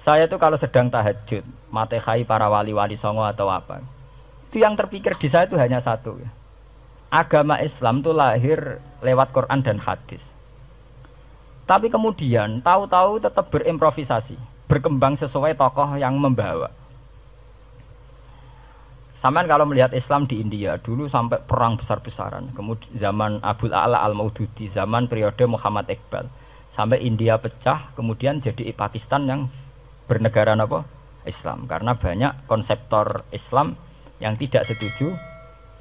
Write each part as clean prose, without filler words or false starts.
Saya itu kalau sedang tahajud, matehai para wali-wali songo atau apa, itu yang terpikir di saya itu hanya satu. Agama Islam itu lahir lewat Quran dan hadis. Tapi kemudian tahu-tahu tetap berimprovisasi, berkembang sesuai tokoh yang membawa. Sampai kalau melihat Islam di India dulu sampai perang besar-besaran, kemudian zaman Abul A'la Al-Maududi, zaman periode Muhammad Iqbal, sampai India pecah, kemudian jadi Pakistan yang bernegara apa? Islam, karena banyak konseptor Islam yang tidak setuju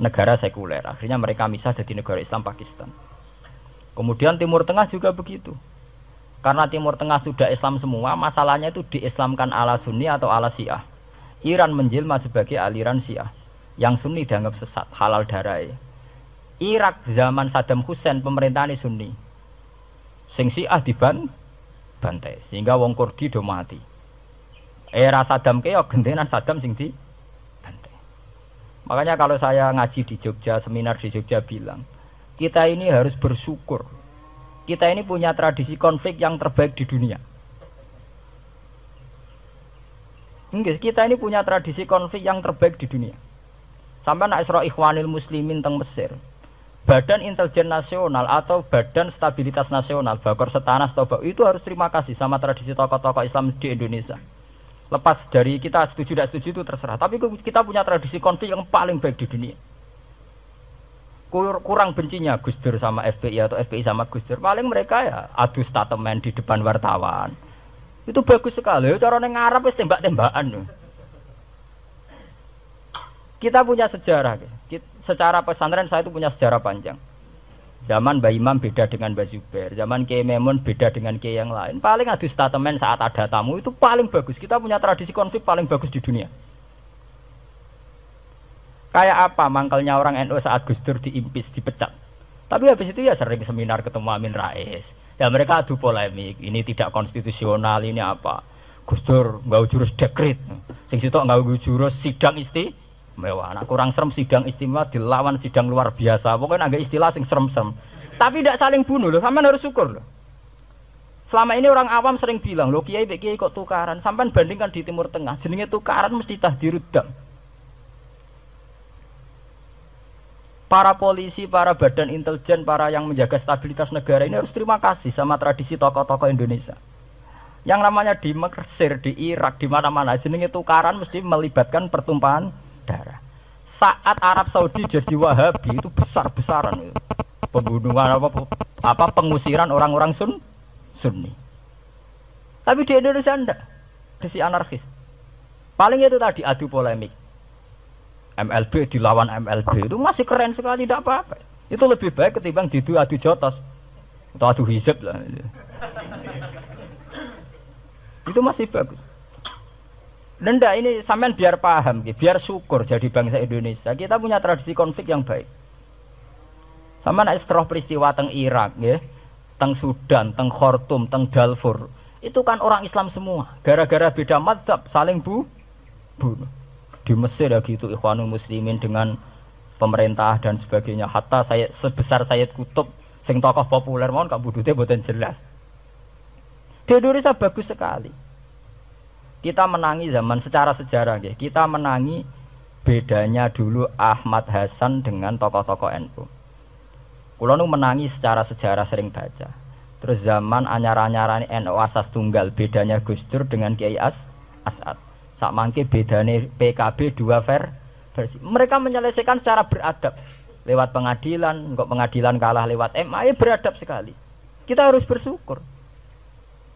negara sekuler. Akhirnya mereka misah jadi negara Islam Pakistan. Kemudian Timur Tengah juga begitu. Karena Timur Tengah sudah Islam semua, masalahnya itu diislamkan ala Sunni atau ala Syiah. Iran menjelma sebagai aliran Syiah. Yang Sunni dianggap sesat, halal darah. Irak zaman Saddam Hussein pemerintahan Sunni. Sing Syiah dibantai sehingga wong Kurdi do mati. Era Saddam keok gentenan Saddam sing dibantai. Makanya kalau saya ngaji di Jogja, seminar di Jogja bilang, kita ini harus bersyukur. Kita ini punya tradisi konflik yang terbaik di dunia. Enggak, kita ini punya tradisi konflik yang terbaik di dunia. Sampai nak Isra Ikhwanil Muslimin teng Mesir, Badan Intelijen Nasional atau Badan Stabilitas Nasional, Bakor Setanas itu harus terima kasih sama tradisi tokoh-tokoh Islam di Indonesia. Lepas dari kita setuju tidak setuju itu terserah. Tapi kita punya tradisi konflik yang paling baik di dunia. Kurang bencinya Gus Dur sama FPI atau FPI sama Gus Dur. Paling mereka ya adu statement di depan wartawan. Itu bagus sekali. Cara neng Arab wis tembak-tembakan. Kita punya sejarah. Secara pesantren saya itu punya sejarah panjang. Zaman Mbah Imam beda dengan Mbah Zubair, zaman Kiai Memun beda dengan Kiai yang lain. Paling adu statement saat ada tamu itu paling bagus. Kita punya tradisi konflik paling bagus di dunia. Kayak apa mangkalnya orang NU saat Gus Dur diimpis, dipecat. Tapi habis itu ya sering seminar ketemu Amin Rais. Ya mereka adu polemik, ini tidak konstitusional, ini apa. Gus Dur nggak jurus dekret. Sing sitok nggak jurus sidang istimewa. Nah, kurang serem sidang istimewa dilawan sidang luar biasa. Pokoknya agak istilah sing serem-serem. Tapi tidak saling bunuh loh, sampean harus syukur loh. Selama ini orang awam sering bilang, loh kiai kok tukaran. Sampean bandingkan di Timur Tengah, jenenge tukaran mesti tahdirudam. Para polisi, para badan intelijen, para yang menjaga stabilitas negara ini harus terima kasih sama tradisi tokoh-tokoh Indonesia. Yang namanya di Mesir, di Irak, di mana-mana jenenge tukaran mesti melibatkan pertumpahan darah. Saat Arab Saudi jadi Wahabi itu besar-besaran itu. Pembunuhan apa pengusiran orang-orang Sunni. Tapi di Indonesia enggak. Desi anarkis. Paling itu tadi adu polemik. MLB dilawan MLB itu masih keren sekali, tidak apa-apa. Itu lebih baik ketimbang adu jotos atau adu hizab lah. Itu masih bagus. Dan ini sampean biar paham, biar syukur jadi bangsa Indonesia. Kita punya tradisi konflik yang baik. Sama nak setelah peristiwa teng Irak, ya, teng Sudan, teng Khartoum, teng Darfur, itu kan orang Islam semua. Gara-gara beda mazhab saling bunuh. Di Mesir ya gitu, Ikhwanul Muslimin dengan pemerintah dan sebagainya. Hatta saya sebesar Sayyid Qutb, sing tokoh populer mohon kak budutnya boten jelas. Di Indonesia bagus sekali. Kita menangi zaman secara sejarah, ya. Kita menangi bedanya dulu Ahmad Hasan dengan tokoh-tokoh NU. Kulo nu menangi secara sejarah sering baca. Terus zaman anyar-anyaran NU asas tunggal, bedanya Gus Dur dengan Kiai As'ad. Sak mangke bedane PKB dua versi. Mereka menyelesaikan secara beradab. Lewat pengadilan, kok pengadilan kalah lewat MA, beradab sekali. Kita harus bersyukur.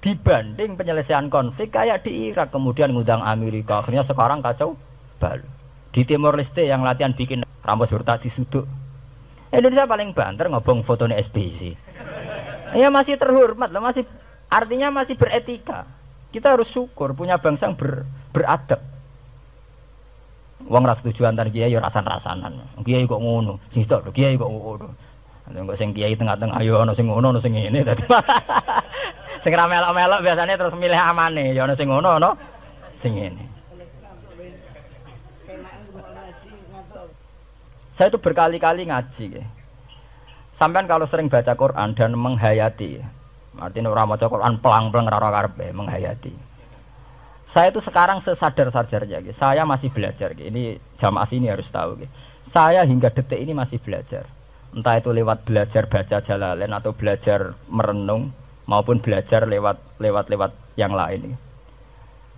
Dibanding penyelesaian konflik kayak di Irak, kemudian ngundang Amerika, akhirnya sekarang kacau balau. Di Timor Leste yang latihan bikin Ramos Hurta disuduk. Indonesia paling banter ngobong fotonya SBC. Ya masih terhormat lah, masih artinya masih beretika. Kita harus syukur punya bangsa yang beradab. Wong ras setuju antar kiai ya rasan-rasanan. Kiai kok ngono, sing tok kiai kok ngono. Engko sing kiai tengah-tengah ayo ana sing ngono, ana sing ngene dadi. Sing ra melok-melok biasanya terus milih amane, ya ana sing ngono, ana sing ngene. Saya itu berkali-kali ngaji ya. Sampean kalau sering baca Quran dan menghayati, artinya ora maca Quran pelang-pelang ora karepe menghayati. Saya itu sekarang sesadar-sadarnya, saya masih belajar. Ini jamaah sini harus tahu. Saya hingga detik ini masih belajar. Entah itu lewat belajar baca Jalalain atau belajar merenung maupun belajar lewat yang lain.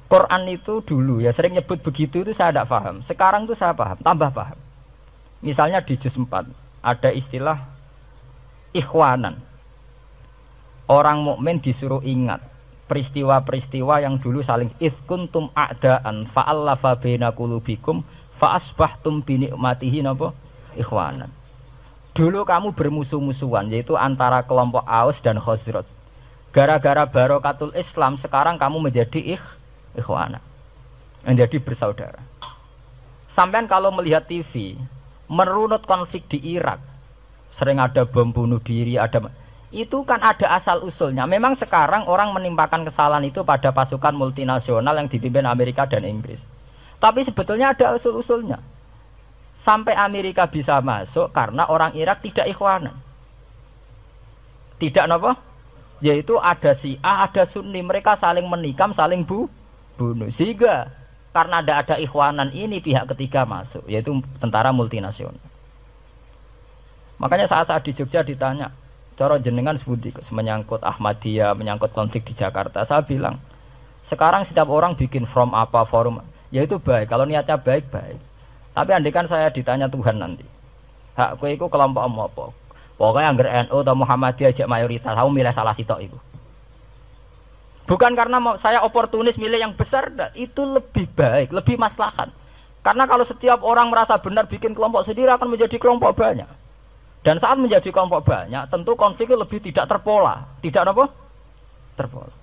Quran itu dulu ya sering nyebut begitu itu saya tidak paham. Sekarang itu saya paham, tambah paham. Misalnya di juz 4 ada istilah ikhwanan. Orang mukmin disuruh ingat peristiwa-peristiwa yang dulu saling kuntum a'daan fa'allafa baina qulubikum fa'asbahtum bi ni'matihi napa ikhwanan. Dulu kamu bermusuh-musuhan yaitu antara kelompok Aus dan Khazraj. Gara-gara barokatul Islam sekarang kamu menjadi ikhwanan. Menjadi bersaudara. Sampean kalau melihat TV merunut konflik di Irak, sering ada bom bunuh diri, itu kan ada asal usulnya. Memang sekarang orang menimpakan kesalahan itu pada pasukan multinasional yang dipimpin Amerika dan Inggris. Tapi sebetulnya ada usul-usulnya. Sampai Amerika bisa masuk karena orang Irak tidak ikhwanan. Tidak apa? Yaitu ada Syiah, ada Sunni, mereka saling menikam, saling bunuh. Sehingga karena ada ikhwanan ini pihak ketiga masuk, yaitu tentara multinasional. Makanya saat di Jogja ditanya, cara jenengan sebuti menyangkut Ahmadiyah, menyangkut konflik di Jakarta, saya bilang sekarang setiap orang bikin from apa forum, ya itu baik kalau niatnya baik-baik. Tapi andaikan saya ditanya Tuhan nanti, hak kowe iku kelompok apa? Pokoknya angger NU atau Muhammadiyah aja mayoritas, aku milih salah sitok itu. Bukan karena saya oportunis milih yang besar, itu lebih baik, lebih maslahat. Karena kalau setiap orang merasa benar bikin kelompok sendiri akan menjadi kelompok banyak. Dan saat menjadi kelompok banyak, tentu konfliknya lebih tidak terpola. Tidak apa? Terpola.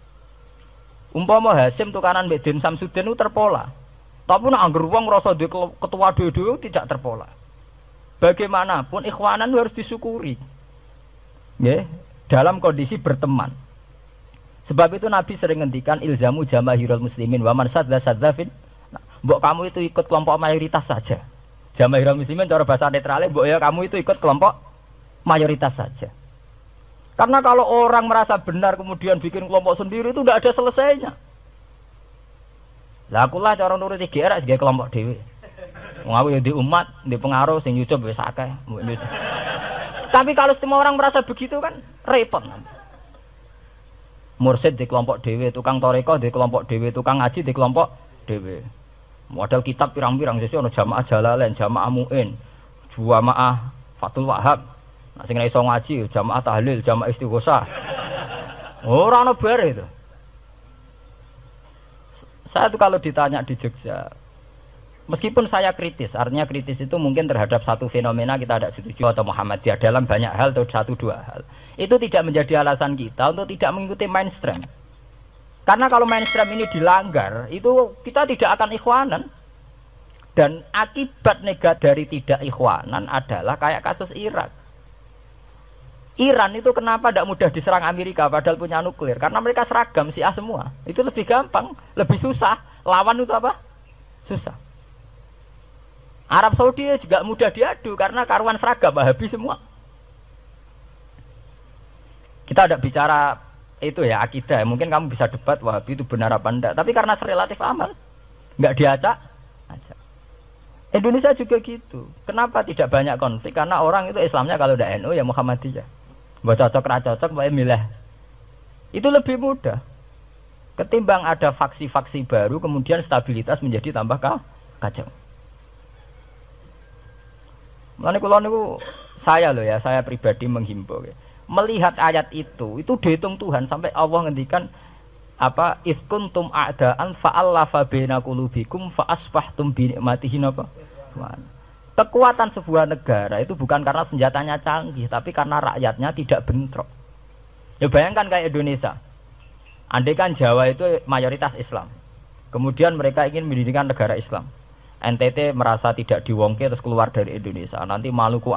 Umpama Hasim tukaran mbek Din Samsudin itu terpola. Tapi nek angger wong ngrasa ketua dhewe tidak terpola. Bagaimanapun ikhwanan harus disyukuri. Nggih, dalam kondisi berteman. Sebab itu Nabi sering ngendikan ilzamu jamaahirul muslimin wa man sadza sadzafin. Mbok kamu itu ikut kelompok mayoritas saja. Jamaahirul muslimin cara bahasa netralnya mbok ya kamu itu ikut kelompok mayoritas saja. Karena kalau orang merasa benar kemudian bikin kelompok sendiri itu tidak ada selesainya. Lah akulah cara nuruti GR sebagai kelompok dhewe. Wong aku ya di umat, di pengaruh sing nyucup wis akeh. Tapi kalau semua orang merasa begitu kan repot nanti. Mursid di kelompok dhewe, tukang toreko di kelompok dhewe, tukang ngaji di kelompok dhewe. Model kitab pirang-pirang sesuk ana jamaah Jalalain, jamaah Muin, jamaah Fathul Wahhab. Nah, sing iso ngaji jamaah tahlil, jamaah istighosah. Ora ana bare itu. Saya tuh kalau ditanya di Jogja, meskipun saya kritis, artinya kritis itu mungkin terhadap satu fenomena kita tidak setuju atau Muhammadiyah dalam banyak hal atau satu dua hal. Itu tidak menjadi alasan kita untuk tidak mengikuti mainstream. Karena kalau mainstream ini dilanggar, itu kita tidak akan ikhwanan. Dan akibat negatif dari tidak ikhwanan adalah kayak kasus Irak. Iran itu kenapa tidak mudah diserang Amerika padahal punya nuklir? Karena mereka seragam Syiah semua. Itu lebih gampang, lebih susah. Lawan itu apa? Susah. Arab Saudi juga mudah diadu karena karuan seragam Wahabi semua. Kita tidak bicara itu ya akidah. Mungkin kamu bisa debat Wahabi itu benar apa enggak. Tapi karena relatif aman, nggak diacak. Indonesia juga gitu. Kenapa tidak banyak konflik? Karena orang itu Islamnya kalau udah NU ya Muhammadiyah. Buat cocok boleh milih. Itu lebih mudah. Ketimbang ada faksi-faksi baru kemudian stabilitas menjadi tambah kacau. Mulane kula niku saya loh ya, saya pribadi menghimbau ya. Melihat ayat itu dihitung Tuhan sampai Allah ngendikan apa kuntum a'daan fa'allafa baina qulubikum fa asbahtum bi ni'matihi apa? Kekuatan sebuah negara itu bukan karena senjatanya canggih, tapi karena rakyatnya tidak bentrok. Ya bayangkan kayak Indonesia. Andai kan Jawa itu mayoritas Islam. Kemudian mereka ingin mendirikan negara Islam. NTT merasa tidak diwongke terus keluar dari Indonesia. Nanti Maluku